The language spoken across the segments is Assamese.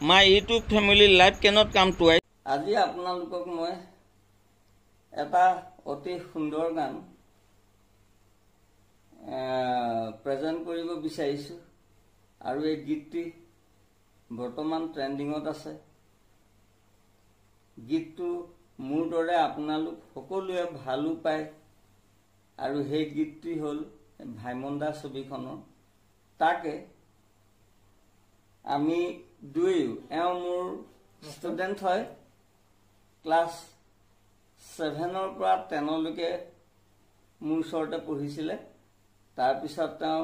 My YouTube family life cannot come twice. আজি আপোনালোকক মই এটা অতি সুন্দৰ গান প্ৰেজেন্ট কৰিব বিচাৰিছো আৰু এই গীতটি বৰ্তমান ট্ৰেন্ডিংত আছে গীতটো মোৰ দৰে আপোনালোক সকলোৱে ভালু পায় আৰু সেই গীতটি হ'ল ভাইমন্দা ছবিখনৰ তাকে আমি দুয়ো মোৰ ষ্টুডেন্ট হয় ক্লাছ 7 ৰ পৰা 10 লৈকে মোৰ ওচৰতে পঢ়িছিলে তাৰ পিছত তেওঁ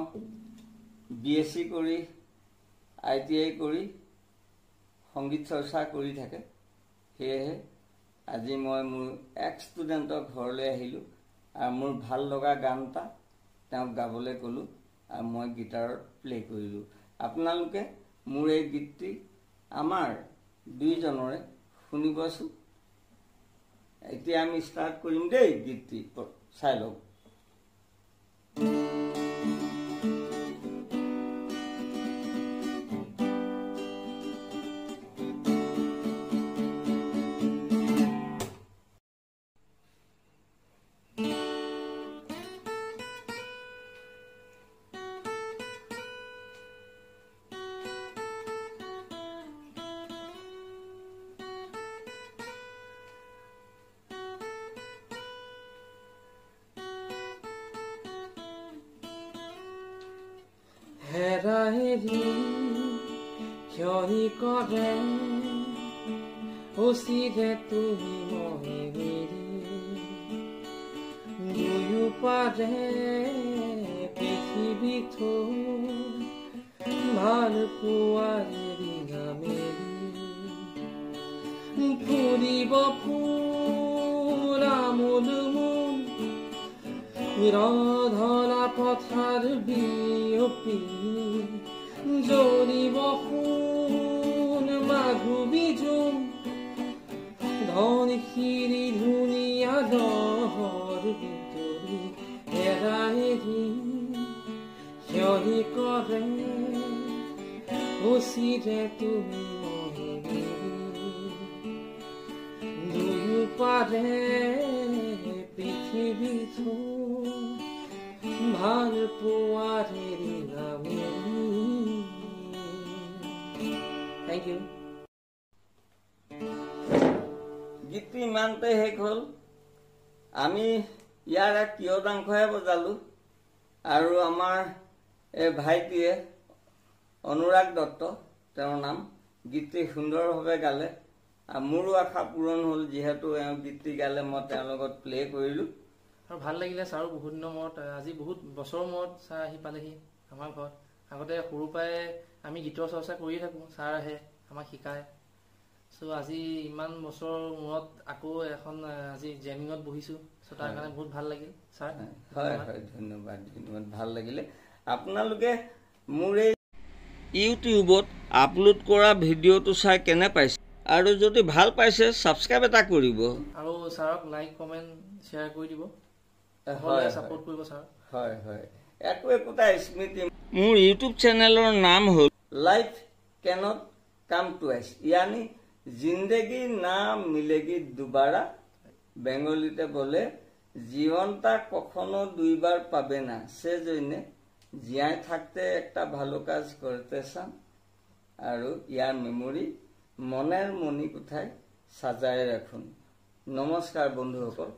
বিএসসি কৰি আইটিআই কৰি সংগীত চৰ্চা কৰি থাকে সেয়ে আজি মই মোৰ এক ষ্টুডেন্টৰ ঘৰলৈ আহিলো আৰু মোৰ ভাল লগা গানটা তেওঁ গাবলৈ কলো আৰু মই গিটাৰত প্লে কৰিলো আপোনালোকে মোৰ এই গীতটি আমাৰ দুইজনৰে শুনিবছো এতিয়া আমি স্টাৰ্ট কৰিম দেই গীতটি চাই লওক হেৰাহেৰি ক্ষৰি কৰে অচিৰে তুমি মই মেৰি দুয়ো পাৰে পৃথিৱী থৈ ভাল পোৱাৰে ৰিঙা মেলি ফুৰিব ফুৰা মধুমোন ৰধলা পথাৰ বিয়পি জৰিব সোণ মাধুবী জোন ধনশিৰি ধুনীয়া দহৰ ভিতৰি হেৰাহেৰি ক্ষৰি কৰে অচিৰে তুমি মই মেলি দুয়ো পাৰে পৃথিৱী থৈ ভাল পোৱাৰে ৰিঙা মেলি Thank you. গীতটি ইমানতে শেষ হ'ল আমি ইয়াৰ এক কিয়দাংশহে বজালো আৰু আমাৰ এই ভাইটিয়ে অনুৰাগ দত্ত তেওঁৰ নাম গীতটি সুন্দৰভাৱে গালে আৰু মোৰো আশা পূৰণ হ'ল যিহেতু এই গীতটি গালে মই তেওঁৰ লগত প্লে কৰিলো আৰু ভাল লাগিলে ছাৰ বহুত দিনৰ মূৰত আজি বহুত বছৰৰ মূৰত ছাৰ আহি পালেহি আমাৰ ঘৰত আগতে সৰু পৰাই আমি গীতৰ চৰ্চা কৰি থাকো ছাৰ আহে আমাক শিকায় সো আজি ইমান বছৰৰ মূৰত আকৌ এখন আজি জেমিঙত বহিছো সো তাৰ কাৰণে বহুত ভাল লাগিল ছাৰ হয় হয় ধন্যবাদ ধন্যবাদ ভাল লাগিলে আপোনালোকে মোৰ এই ইউটিউবত আপলোড কৰা ভিডিঅ'টো চাই কেনে পাইছে আৰু যদি ভাল পাইছে সাবস্ক্ৰাইব এটা কৰিব আৰু ছাৰক লাইক কমেন্ট শেয়াৰ কৰি দিব হয় সাপোৰ্ট কৰিব ছাৰ হয় হয় একোটা স্মৃতি মোৰ ইউটিউব চেনেলৰ নাম হ'ল লাইফ ক্যানট কাম টুৱাইস यानी जिंदगी ना मिलेगी दोबारा বেঙ্গলিতে বলে জীবনটা কখনো দুইবার পাবে না সেজন্য জিয়াই থাকতে একটা ভালো কাজ করতে চান আৰু ইয়াৰ মেমৰি মনেৰ মনি কোঠায় সাজায় ৰাখুন নমস্কাৰ বন্ধুসকল